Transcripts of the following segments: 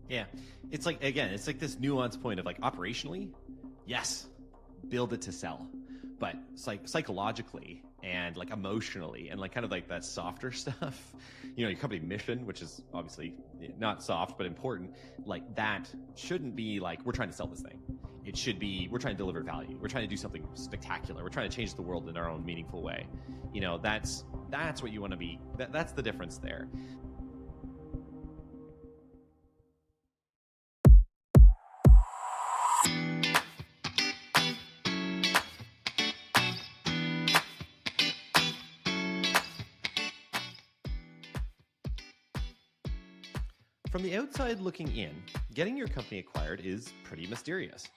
Yeah. It's like, again, it's like this nuanced point of like operationally, yes, build it to sell. But it's like psychologically and like emotionally and like kind of like that softer stuff, your company mission, which is obviously not soft, but important, like that shouldn't be like, we're trying to sell this thing. It should be, we're trying to deliver value. We're trying to do something spectacular. We're trying to change the world in our own meaningful way. That's what you want to be. That's the difference there. From the outside looking in, getting your company acquired is pretty mysterious.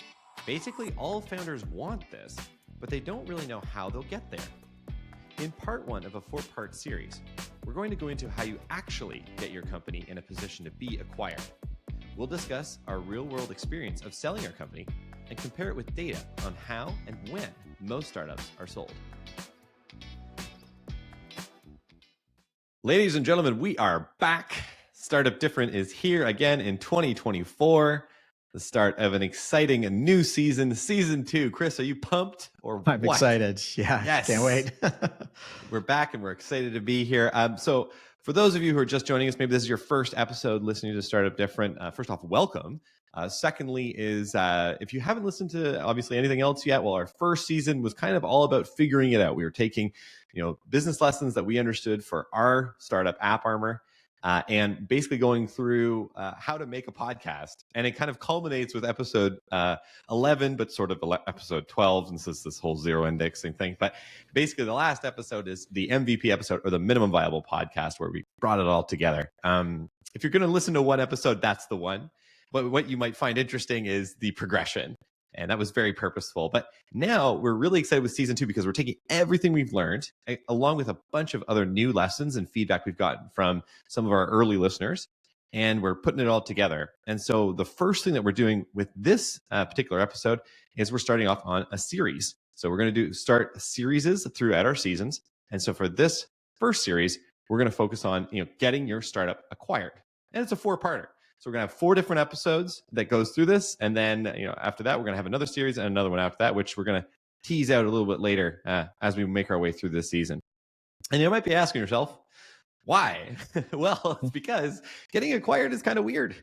Basically, all founders want this, but they don't really know how they'll get there. In part 1 of a 4-part series, we're going to go into how you actually get your company in a position to be acquired. We'll discuss our real-world experience of selling our company and compare it with data on how and when most startups are sold. Ladies and gentlemen, we are back. Startup Different is here again in 2024, the start of an exciting new season, season 2. Chris, are you pumped or what? I'm excited. Yeah, yes. Can't wait. We're back and we're excited to be here. So for those of you who are just joining us, maybe this is your first episode listening to Startup Different. First off, welcome. Secondly is if you haven't listened to obviously anything else yet, well, our first season was kind of all about figuring it out. We were taking, business lessons that we understood for our startup App Armor, and basically going through how to make a podcast. And it kind of culminates with episode 11, but sort of episode 12, and this whole zero indexing thing. But basically the last episode is the MVP episode, or the minimum viable podcast, where we brought it all together. If you're going to listen to one episode, that's the one. But what you might find interesting is the progression. And that was very purposeful. But now we're really excited with season 2 because we're taking everything we've learned, along with a bunch of other new lessons and feedback we've gotten from some of our early listeners, and we're putting it all together. And so the first thing that we're doing with this particular episode is we're starting off on a series. So we're going to start series throughout our seasons. And so for this first series, we're going to focus on getting your startup acquired. And it's a 4-parter. So we're going to have 4 different episodes that goes through this. And then, after that, we're going to have another series and another one after that, which we're going to tease out a little bit later as we make our way through this season. And you might be asking yourself, why? Well, it's because getting acquired is kind of weird.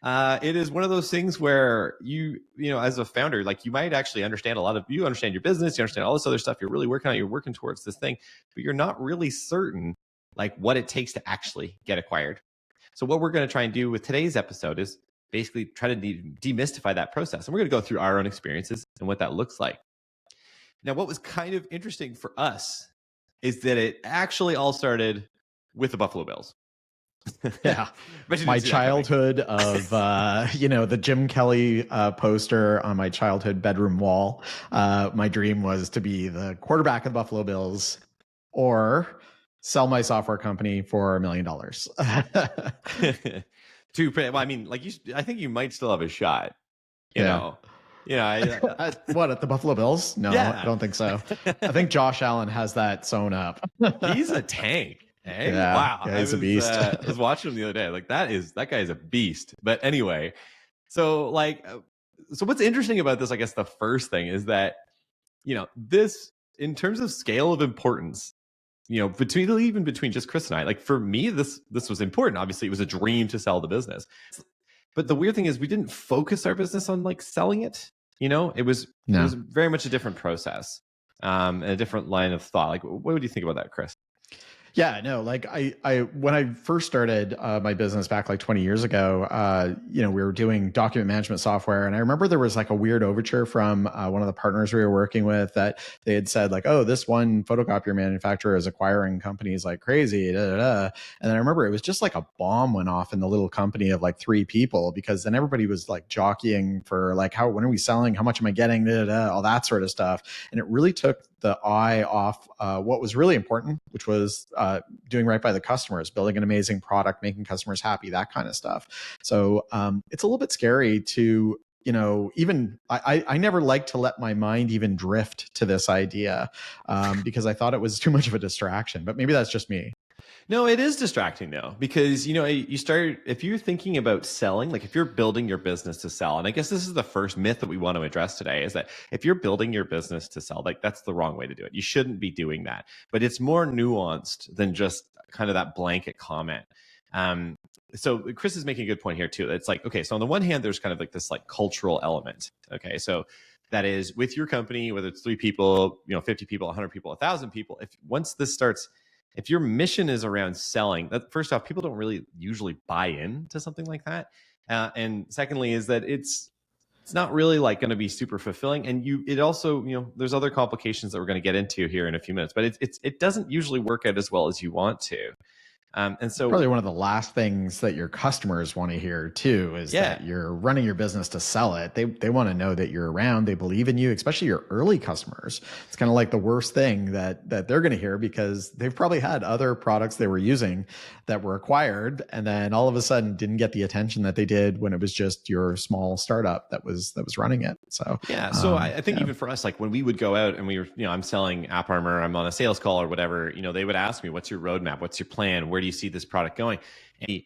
It is one of those things where you as a founder, like you might actually understand you understand your business, you understand all this other stuff. You're really working on it. You're working towards this thing, but you're not really certain like what it takes to actually get acquired. So what we're going to try and do with today's episode is basically try to demystify that process. And we're going to go through our own experiences and what that looks like. Now, what was kind of interesting for us is that it actually all started with the Buffalo Bills. Yeah. My childhood of, the Jim Kelly poster on my childhood bedroom wall. My dream was to be the quarterback of the Buffalo Bills or sell my software company for $1 million. I think you might still have a shot. You know. What, at the Buffalo Bills? No, yeah. I don't think so. I think Josh Allen has that sewn up. He's a tank. Hey, yeah, wow. Yeah, he's a beast. I was watching him the other day. Like that guy is a beast. But anyway, so what's interesting about this, I guess the first thing is that, this in terms of scale of importance, between just Chris and I, like for me, this was important. Obviously, it was a dream to sell the business. But the weird thing is we didn't focus our business on like selling it. It was very much a different process, and a different line of thought. Like, what would you think about that, Chris? Yeah, no, like I when I first started my business back like 20 years ago, we were doing document management software. And I remember there was like a weird overture from one of the partners we were working with that they had said like, oh, this one photocopier manufacturer is acquiring companies like crazy. Da, da, da. And then I remember it was just like a bomb went off in the little company of like 3 people, because then everybody was like jockeying for like, when are we selling? How much am I getting? Da, da, da, all that sort of stuff. And it really took the eye off what was really important, which was doing right by the customers, building an amazing product, making customers happy, that kind of stuff. So it's a little bit scary to, even I never like to let my mind even drift to this idea because I thought it was too much of a distraction, but maybe that's just me. No, it is distracting though, because you start, if you're thinking about selling, like if you're building your business to sell, and I guess this is the first myth that we want to address today, is that if you're building your business to sell, like that's the wrong way to do it. You shouldn't be doing that. But it's more nuanced than just kind of that blanket comment. Um, so Chris is making a good point here too. It's like, okay, so on the one hand, there's kind of like this like cultural element. Okay, so that is with your company, whether it's 3 people, 50 people, 100 people, 1,000 people. If your mission is around selling, that first off, people don't really usually buy into something like that. And secondly, is that it's not really like going to be super fulfilling. And it also, there's other complications that we're going to get into here in a few minutes, but it doesn't usually work out as well as you want to. And so probably one of the last things that your customers want to hear too is that you're running your business to sell it. They want to know that you're around, they believe in you, especially your early customers. It's kind of like the worst thing that they're going to hear, because they've probably had other products they were using that were acquired and then all of a sudden didn't get the attention that they did when it was just your small startup that was running it. So I think even for us, like when we would go out and we were, I'm selling AppArmor, I'm on a sales call or whatever, they would ask me, what's your roadmap? What's your plan? Where do you see this product going? And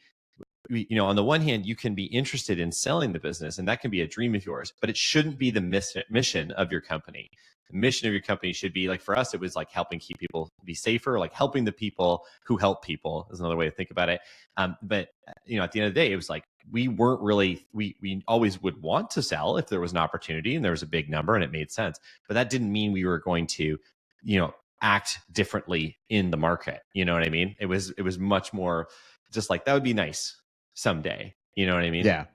on the one hand, you can be interested in selling the business and that can be a dream of yours, but it shouldn't be the mission of your company. The mission of your company should be, like, for us, it was like helping keep people be safer, like helping the people who help people is another way to think about it. But at the end of the day, it was like, we weren't really, we always would want to sell if there was an opportunity and there was a big number and it made sense. But that didn't mean we were going to, act differently in the market. You know what I mean? It was much more just like, that would be nice someday. You know what I mean? Yeah.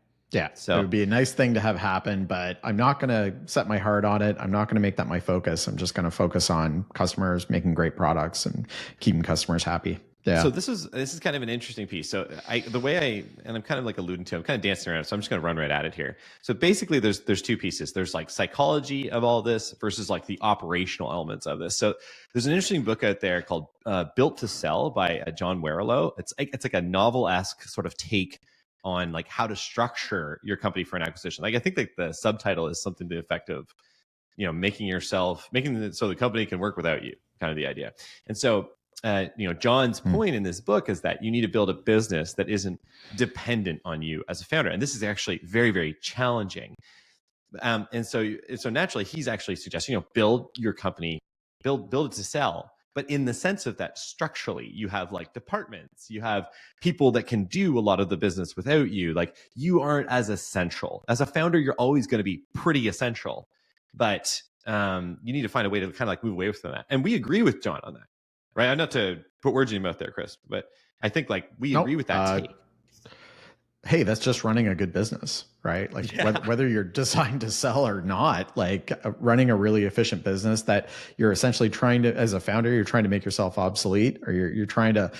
So it would be a nice thing to have happen, but I'm not going to set my heart on it. I'm not going to make that my focus. I'm just going to focus on customers, making great products and keeping customers happy. Yeah. So this is kind of an interesting piece. So and I'm kind of like alluding to, I'm kind of dancing around, so I'm just going to run right at it here. So basically there's 2 pieces. There's like psychology of all this versus like the operational elements of this. So there's an interesting book out there called Built to Sell by John Warrillow. It's like a novel-esque sort of take on like how to structure your company for an acquisition. Like I think like the subtitle is something to the effect of, making it so the company can work without you, kind of the idea. And so John's point in this book is that you need to build a business that isn't dependent on you as a founder. And this is actually very, very challenging. And so naturally, he's actually suggesting, build your company, build it to sell. But in the sense of that, structurally, you have like departments, you have people that can do a lot of the business without you. Like you aren't as essential. As a founder, you're always going to be pretty essential. But you need to find a way to kind of like move away from that. And we agree with John on that. Right. I'm not to put words in your mouth there, Chris, but I think like we agree with that take. Hey, that's just running a good business, right? Like whether you're designed to sell or not, like running a really efficient business that you're essentially trying to, as a founder, you're trying to make yourself obsolete, or you're trying to,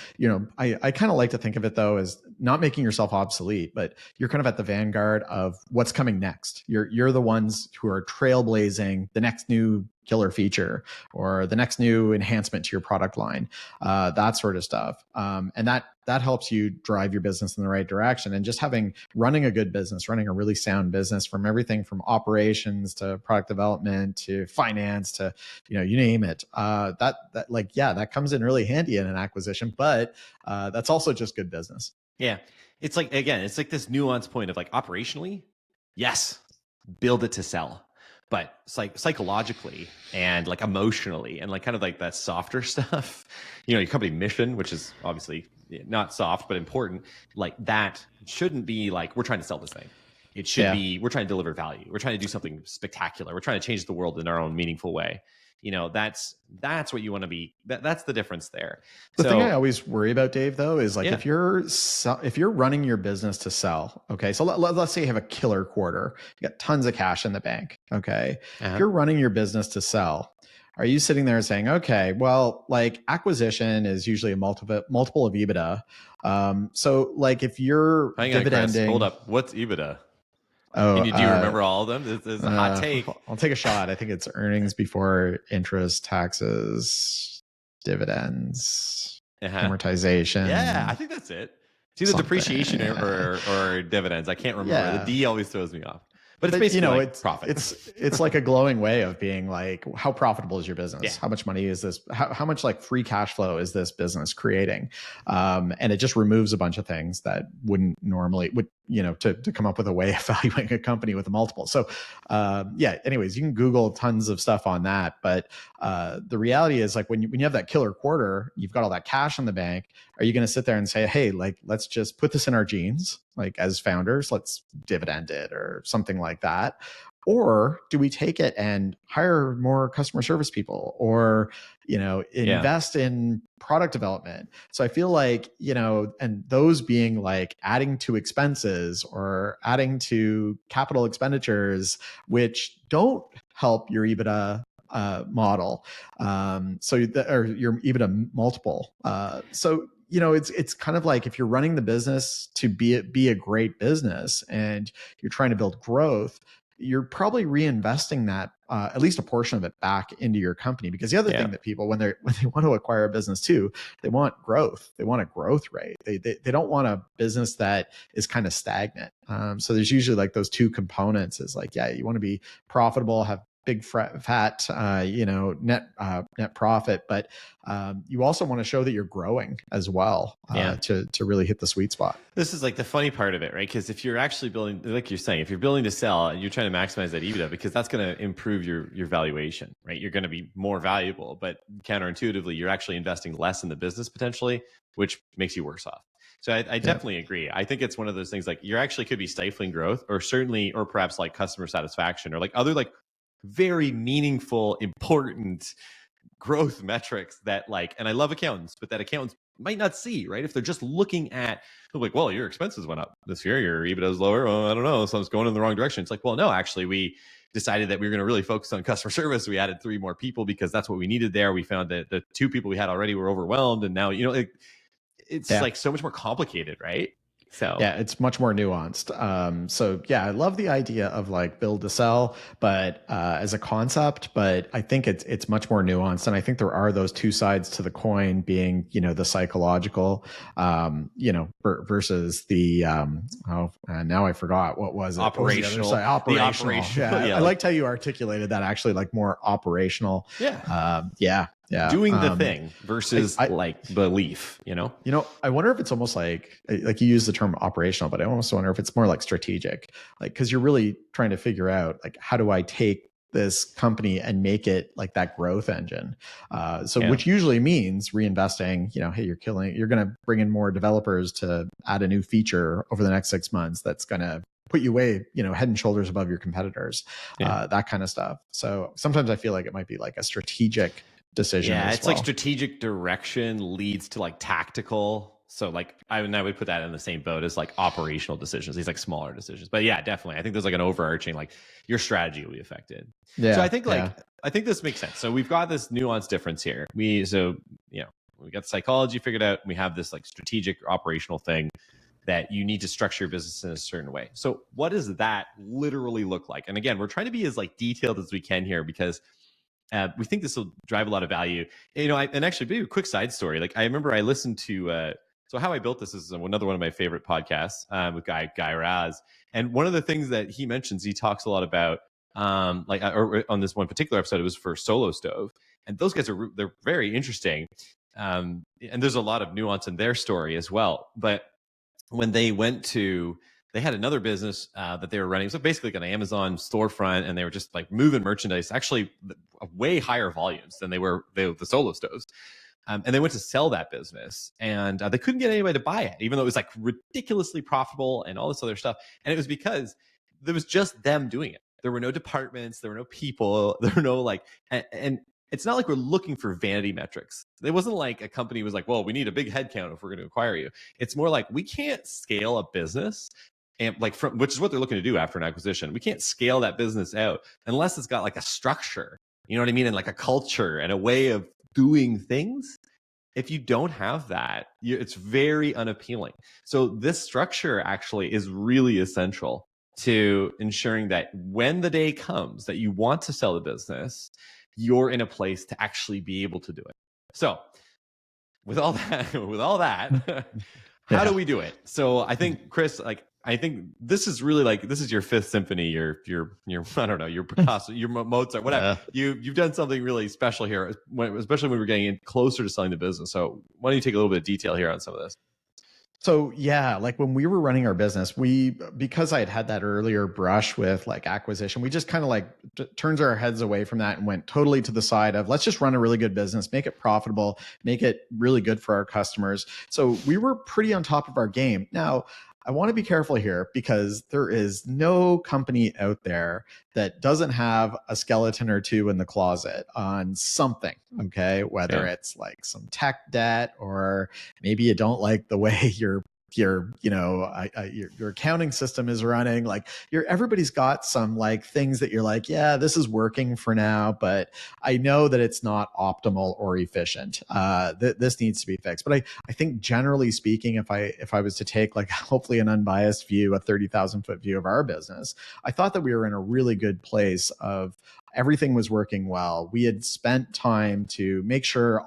I kind of like to think of it though as not making yourself obsolete, but you're kind of at the vanguard of what's coming next. You're the ones who are trailblazing the next new killer feature or the next new enhancement to your product line, that sort of stuff. And that helps you drive your business in the right direction. And just running a good business, running a really sound business, from everything from operations to product development to finance to, you name it, that comes in really handy in an acquisition, but that's also just good business. Yeah. It's like, again, it's like this nuanced point of like operationally, yes, build it to sell. But psychologically and like emotionally and like kind of like that softer stuff, your company mission, which is obviously not soft, but important, like that shouldn't be like, we're trying to sell this thing. It should be, we're trying to deliver value. We're trying to do something spectacular. We're trying to change the world in our own meaningful way. That's what you want to be. That's the difference there. The thing I always worry about, Dave, though, is like if you're running your business to sell, okay, so let's say you have a killer quarter, you got tons of cash in the bank, okay. If you're running your business to sell, are you sitting there saying, okay, well, like acquisition is usually a multiple of EBITDA. So like if you're dividending, Chris, hold up, what's EBITDA? Do you remember all of them? This is a hot take. I'll take a shot. I think it's earnings before interest, taxes, dividends, amortization. Yeah, I think that's it. It's either depreciation or dividends. I can't remember. The D always throws me off. But it's But basically like it's profit. it's like a glowing way of being like, how profitable is your business? Yeah. How much money is this? How much like free cash flow is this business creating? And it just removes a bunch of things that wouldn't normally would to come up with a way of valuing a company with a multiple. So yeah. Anyways, you can Google tons of stuff on that, but the reality is like when you have that killer quarter, you've got all that cash in the bank. Are you going to sit there and say, hey, like let's just put this in our genes, like as founders, let's dividend it or something like that? Or do we take it and hire more customer service people or, invest in product development? So I feel like, and those being like adding to expenses or adding to capital expenditures, which don't help your EBITDA model. Or your EBITDA multiple. So it's kind of like if you're running the business to be a great business and you're trying to build growth, you're probably reinvesting that at least a portion of it back into your company. Because the other thing that people when they want to acquire a business too, they want growth. They want a growth rate. They don't want a business that is kind of stagnant. So there's usually like those two components. Is like, yeah, you want to be profitable, have big fat net profit, but you also want to show that you're growing as well to really hit the sweet spot. This is like the funny part of it, right? Because if you're actually building, like you're saying, if you're building to sell and you're trying to maximize that EBITDA, because that's going to improve your valuation, right? You're going to be more valuable, but counterintuitively, you're actually investing less in the business potentially, which makes you worse off. So I definitely agree. I think it's one of those things like you actually could be stifling growth or perhaps like customer satisfaction or like other like very meaningful, important growth metrics that like, and I love accountants, but that accountants might not see, right? If they're just looking at like, well, your expenses went up this year, your EBITDA is lower. Oh, I don't know. So it's going in the wrong direction. It's like, well, no, actually we decided that we were going to really focus on customer service. We added 3 more people because that's what we needed there. We found that the 2 people we had already were overwhelmed. And now, it's like so much more complicated, right? So yeah, it's much more nuanced. So yeah, I love the idea of like build to sell, but as a concept, but I think it's much more nuanced. And I think there are those two sides to the coin being, the psychological, versus the, now I forgot what was it? Operational. What was the other side? Operational. Yeah. I liked how you articulated that actually like more operational. Yeah. Yeah. Doing the thing versus like belief, I wonder if it's almost like you use the term operational, but I almost wonder if it's more like strategic, like, cause you're really trying to figure out like, how do I take this company and make it like that growth engine? Which usually means reinvesting, hey, you're going to bring in more developers to add a new feature over the next 6 months. That's going to put you way, head and shoulders above your competitors, that kind of stuff. So sometimes I feel like it might be like a strategic decision. Yeah, it's like strategic direction leads to like tactical. So like I would put that in the same boat as like operational decisions, these like smaller decisions. But yeah, definitely. I think there's like an overarching, like your strategy will be affected. Yeah. So I think I think this makes sense. So we've got this nuanced difference here. We got psychology figured out. We have this like strategic operational thing that you need to structure your business in a certain way. So what does that literally look like? And again, we're trying to be as like detailed as we can here because we think this will drive a lot of value. And actually, maybe a quick side story. Like I remember I listened to, so How I Built This is another one of my favorite podcasts with Guy Raz. And one of the things that he mentions, he talks a lot about, or on this one particular episode, it was for Solo Stove. And those guys they're very interesting. And there's a lot of nuance in their story as well. But when they had another business that they were running. So basically like an Amazon storefront, and they were just like moving merchandise, actually way higher volumes than the Solo Stoves. And they went to sell that business, and they couldn't get anybody to buy it, even though it was like ridiculously profitable and all this other stuff. And it was because there was just them doing it. There were no departments, there were no people, there were no like, and it's not like we're looking for vanity metrics. It wasn't like a company was like, well, we need a big headcount if we're going to acquire you. It's more like we can't scale a business, and which is what they're looking to do after an acquisition. We can't scale that business out unless it's got like a structure, you know what I mean? And like a culture and a way of doing things. If you don't have that, it's very unappealing. So this structure actually is really essential to ensuring that when the day comes that you want to sell the business, you're in a place to actually be able to do it. So with all that, how do we do it? So I think, Chris, like I think this is really like, this is your Fifth Symphony, your I don't know, your Picasso, your Mozart, whatever. You've done something really special here, especially when we're getting in closer to selling the business. So why don't you take a little bit of detail here on some of this? So yeah, like when we were running our business, because I had that earlier brush with like acquisition, we just kind of like turns our heads away from that and went totally to the side of let's just run a really good business, make it profitable, make it really good for our customers. So we were pretty on top of our game. Now, I want to be careful here because there is no company out there that doesn't have a skeleton or two in the closet on something, okay? Whether it's like some tech debt, or maybe you don't like the way your accounting system is running. Like everybody's got some like things that you're like, yeah, this is working for now, but I know that it's not optimal or efficient. This needs to be fixed. But I think generally speaking, if I was to take like hopefully an unbiased view, a 30,000-foot view of our business, I thought that we were in a really good place of everything was working well. We had spent time to make sure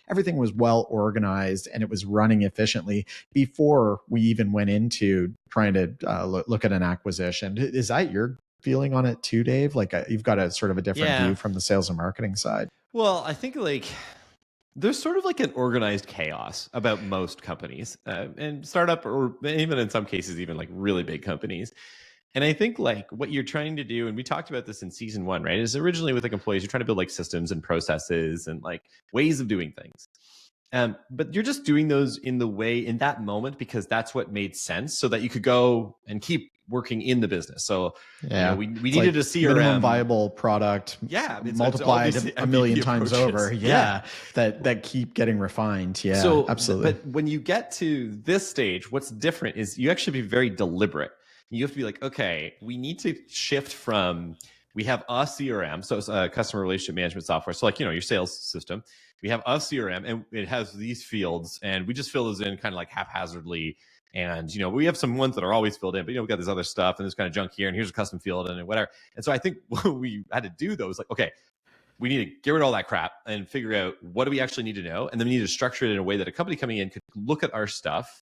everything was well organized and it was running efficiently before we even went into trying to look at an acquisition. Is that your feeling on it too, Dave? Like you've got a sort of a different view from the sales and marketing side. Well, I think like there's sort of like an organized chaos about most companies and startup, or even in some cases, even like really big companies. And I think like what you're trying to do, and we talked about this in season 1, right? Is originally with like employees, you're trying to build like systems and processes and like ways of doing things. But you're just doing those in that moment because that's what made sense, so that you could go and keep working in the business. So we needed a CRM, minimum viable product, multiplied a million times over. That keep getting refined. Yeah, so absolutely. But when you get to this stage, what's different is you actually be very deliberate. You have to be like, okay, we need to shift from, we have a CRM, so it's a customer relationship management software. So like, your sales system, we have a CRM and it has these fields and we just fill those in kind of like haphazardly. And, we have some ones that are always filled in, but, we got this other stuff and this kind of junk here and here's a custom field and whatever. And so I think what we had to do though is like, okay, we need to get rid of all that crap and figure out what do we actually need to know. And then we need to structure it in a way that a company coming in could look at our stuff,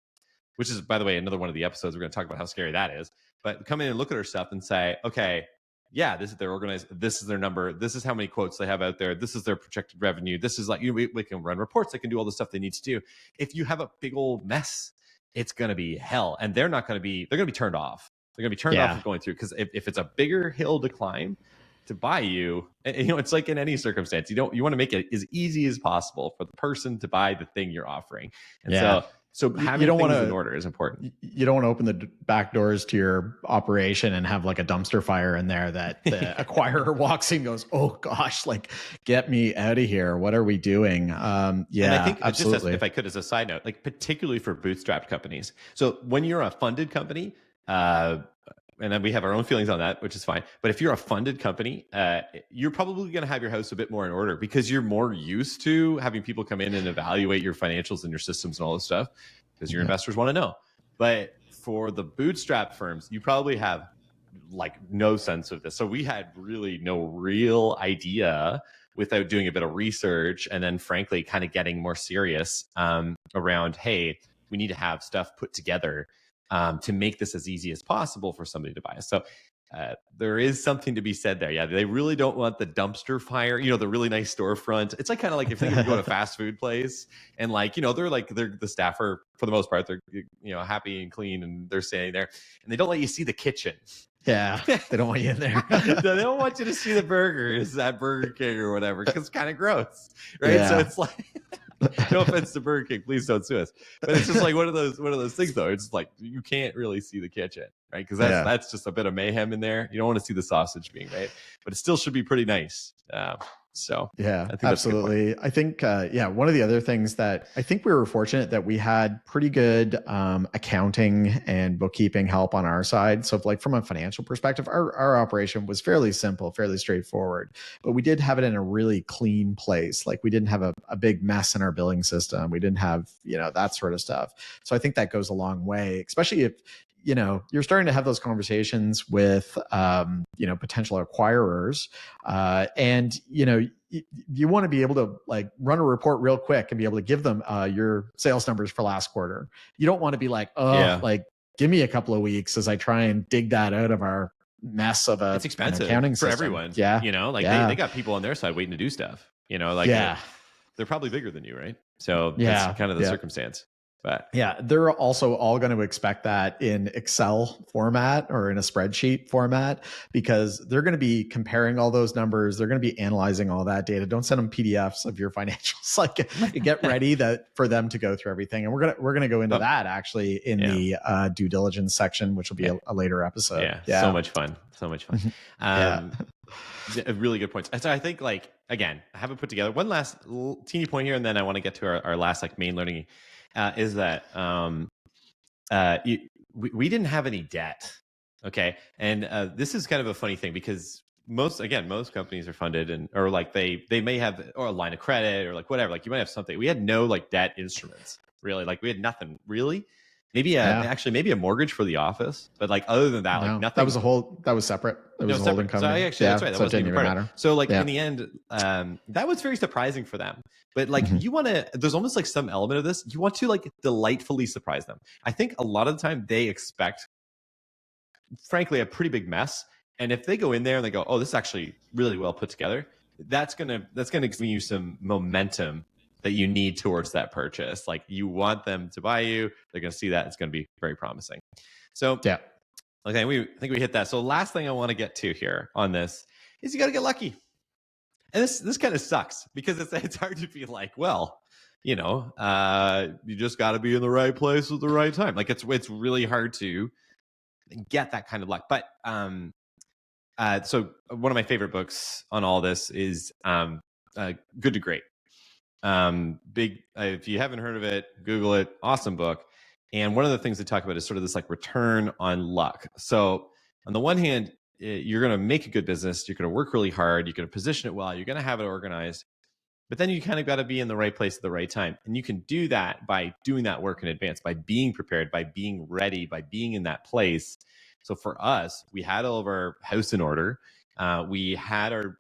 which is, by the way, another one of the episodes. We're going to talk about how scary that is. But come in and look at our stuff and say, okay, yeah, this is their organized. This is their number. This is how many quotes they have out there. This is their projected revenue. This is like, we can run reports. They can do all the stuff they need to do. If you have a big old mess, it's going to be hell. And they're going to be turned off. They're going to be turned off of going through, because if it's a bigger hill to climb to buy you, it's like in any circumstance, you want to make it as easy as possible for the person to buy the thing you're offering. And so having things in order is important. You don't want to open the back doors to your operation and have like a dumpster fire in there that the acquirer walks in and goes, oh gosh, like get me out of here. What are we doing? And I think absolutely. Just if I could, as a side note, like particularly for bootstrapped companies. So when you're a funded company, and then we have our own feelings on that, which is fine. But if you're a funded company, you're probably going to have your house a bit more in order because you're more used to having people come in and evaluate your financials and your systems and all this stuff, because your investors want to know. But for the bootstrap firms, you probably have like no sense of this. So we had really no real idea without doing a bit of research, and then frankly, kind of getting more serious around, hey, we need to have stuff put together to make this as easy as possible for somebody to buy us. So there is something to be said there. Yeah, they really don't want the dumpster fire, the really nice storefront. It's like kind of like if you go to a fast food place and they're the staff are, for the most part, they're happy and clean and they're standing there and they don't let you see the kitchen. Yeah, they don't want you in there. They don't want you to see the burgers at Burger King or whatever, because it's kind of gross, right? Yeah. So it's like, no offense to Burger King, please don't sue us. But it's just like one of those things, though. It's like you can't really see the kitchen, right? Because that's just a bit of mayhem in there. You don't want to see the sausage being made, but it still should be pretty nice. So yeah, I think absolutely. I think one of the other things that I think we were fortunate that we had pretty good accounting and bookkeeping help on our side. So like from a financial perspective, our operation was fairly simple, fairly straightforward, but we did have it in a really clean place. Like we didn't have a big mess in our billing system. We didn't have, that sort of stuff. So I think that goes a long way, especially if, you're starting to have those conversations with, potential acquirers, and, you want to be able to like run a report real quick and be able to give them your sales numbers for last quarter. You don't want to be like, give me a couple of weeks as I try and dig that out of our mess of It's an expensive accounting for system. everyone. Yeah. Like Yeah. they got people on their side waiting to do stuff, like Yeah. they're probably bigger than you, right? So that's Yeah. kind of the Yeah. circumstance. But Yeah, they're also all going to expect that in Excel format or in a spreadsheet format, because they're going to be comparing all those numbers. They're going to be analyzing all that data. Don't send them PDFs of your financials. Like, get ready for them to go through everything. And we're gonna go into that actually in the due diligence section, which will be a later episode. Yeah, so much fun. Yeah. Really good points. So I think, like, again, I haven't put together one last teeny point here, and then I want to get to our last like main learning. Is that we didn't have any debt, okay? And this is kind of a funny thing, because most companies are funded or like they may have or a line of credit or like whatever. Like you might have something. We had no like debt instruments really. Like we had nothing really. Maybe maybe a mortgage for the office, but like other than that, like nothing. That was separate. It was a holding company. So that's right. That wasn't even part of it. So like in the end, that was very surprising for them. But like you want to, there's almost like some element of this. You want to like delightfully surprise them. I think a lot of the time they expect, frankly, a pretty big mess. And if they go in there and they go, oh, this is actually really well put together, that's gonna give you some momentum that you need towards that purchase. Like you want them to buy you. They're going to see that. It's going to be very promising. So yeah. Okay, I think we hit that. So last thing I want to get to here on this is you got to get lucky. And this kind of sucks because it's hard to be like, well, you just got to be in the right place at the right time. Like it's really hard to get that kind of luck. But so one of my favorite books on all this is Good to Great. If you haven't heard of it, Google it. Awesome book. And one of the things they talk about is sort of this like return on luck. So on the one hand, you're going to make a good business. You're going to work really hard. You're going to position it well. You're going to have it organized. But then you kind of got to be in the right place at the right time. And you can do that by doing that work in advance, by being prepared, by being ready, by being in that place. So for us, we had all of our house in order. We had our,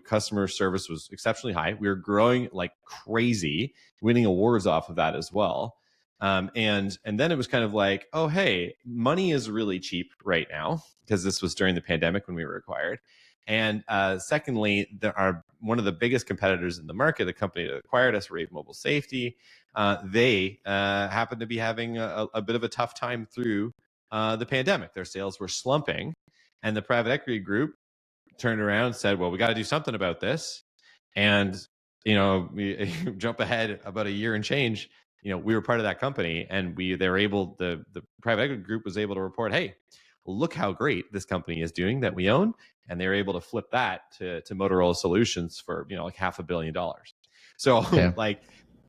customer service was exceptionally high. We were growing like crazy, winning awards off of that as well. And then it was kind of like, oh, hey, money is really cheap right now, because this was during the pandemic when we were acquired. And secondly, one of the biggest competitors in the market, the company that acquired us, Rave Mobile Safety, they happened to be having a bit of a tough time through the pandemic. Their sales were slumping, and the private equity group turned around and said, well, we got to do something about this. And, we jump ahead about a year and change, we were part of that company, and the private equity group was able to report, hey, look how great this company is doing that we own. And they were able to flip that to Motorola Solutions for, like $500 million. So like,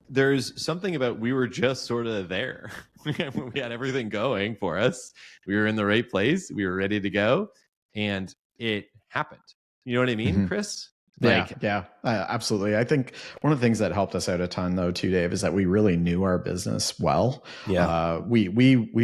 there's something about, we were just sort of there. We had everything going for us. We were in the right place. We were ready to go. And it happened. You know what I mean, Chris? Absolutely. I think one of the things that helped us out a ton, though, too, Dave, is that we really knew our business well. Yeah. We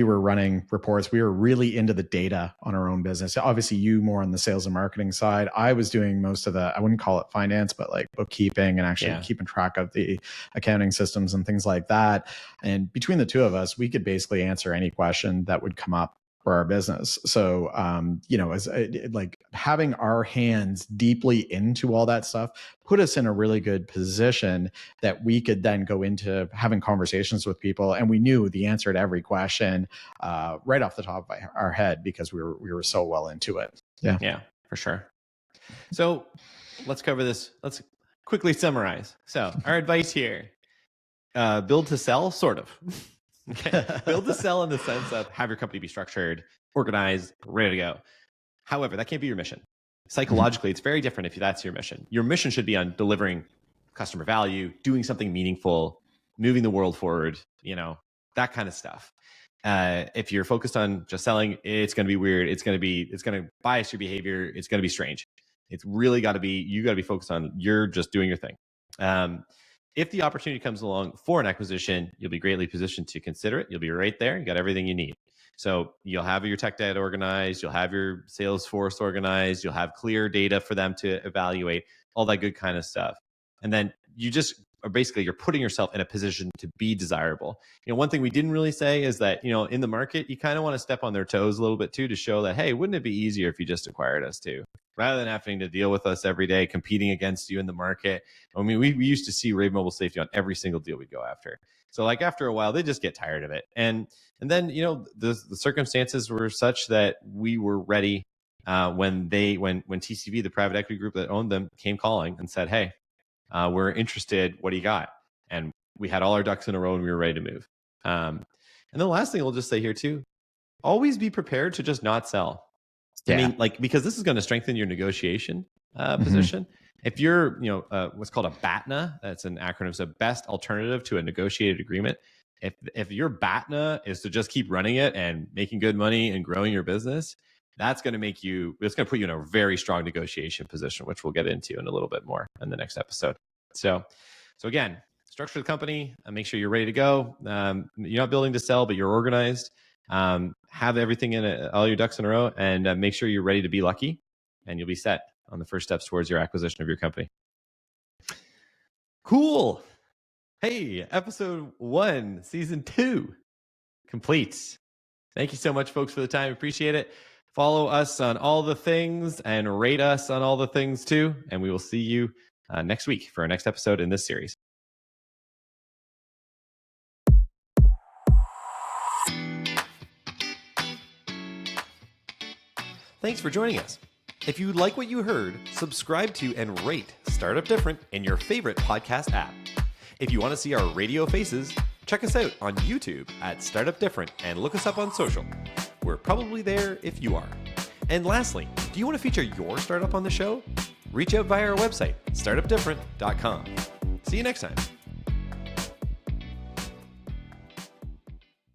were running reports. We were really into the data on our own business. Obviously, you more on the sales and marketing side. I was doing most of the, I wouldn't call it finance, but like bookkeeping and actually keeping track of the accounting systems and things like that. And between the two of us, we could basically answer any question that would come up for our business. So, as like having our hands deeply into all that stuff put us in a really good position that we could then go into having conversations with people, and we knew the answer to every question right off the top of our head because we were so well into it. Yeah, for sure. So let's cover this. Let's quickly summarize. So our advice here: build to sell, sort of. Okay. Build to sell in the sense of have your company be structured, organized, ready to go. However, that can't be your mission. Psychologically, it's very different if that's your mission. Your mission should be on delivering customer value, doing something meaningful, moving the world forward, that kind of stuff. If you're focused on just selling, it's going to be weird. It's going to bias your behavior. It's going to be strange. It's really you got to be focused on you're just doing your thing. If the opportunity comes along for an acquisition, you'll be greatly positioned to consider it. You'll be right there. You got everything you need. So you'll have your tech data organized. You'll have your sales force organized. You'll have clear data for them to evaluate, all that good kind of stuff. And then you just basically you're putting yourself in a position to be desirable. One thing we didn't really say is that, in the market, you kind of want to step on their toes a little bit too, to show that, hey, wouldn't it be easier if you just acquired us too, rather than having to deal with us every day, competing against you in the market. I mean, we used to see Rave Mobile Safety on every single deal we'd go after. So like after a while, they just get tired of it. And then, the circumstances were such that we were ready when TCV, the private equity group that owned them, came calling and said, hey, we're interested. What do you got? And we had all our ducks in a row and we were ready to move. And then the last thing we'll just say here too, always be prepared to just not sell. Yeah. I mean, because this is going to strengthen your negotiation position. If you're, what's called a BATNA, that's an acronym, so best alternative to a negotiated agreement. If your BATNA is to just keep running it and making good money and growing your business, it's going to put you in a very strong negotiation position, which we'll get into in a little bit more in the next episode. So again, structure the company and make sure you're ready to go. You're not building to sell, but you're organized. Have everything all your ducks in a row, and make sure you're ready to be lucky, and you'll be set on the first steps towards your acquisition of your company. Cool. Hey, episode 1, season 2, complete. Thank you so much, folks, for the time. Appreciate it. Follow us on all the things and rate us on all the things too. And we will see you next week for our next episode in this series. Thanks for joining us. If you like what you heard, subscribe to and rate Startup Different in your favorite podcast app. If you want to see our radio faces, check us out on YouTube at Startup Different and look us up on social. We're probably there if you are. And lastly, do you want to feature your startup on the show? Reach out via our website, startupdifferent.com. See you next time.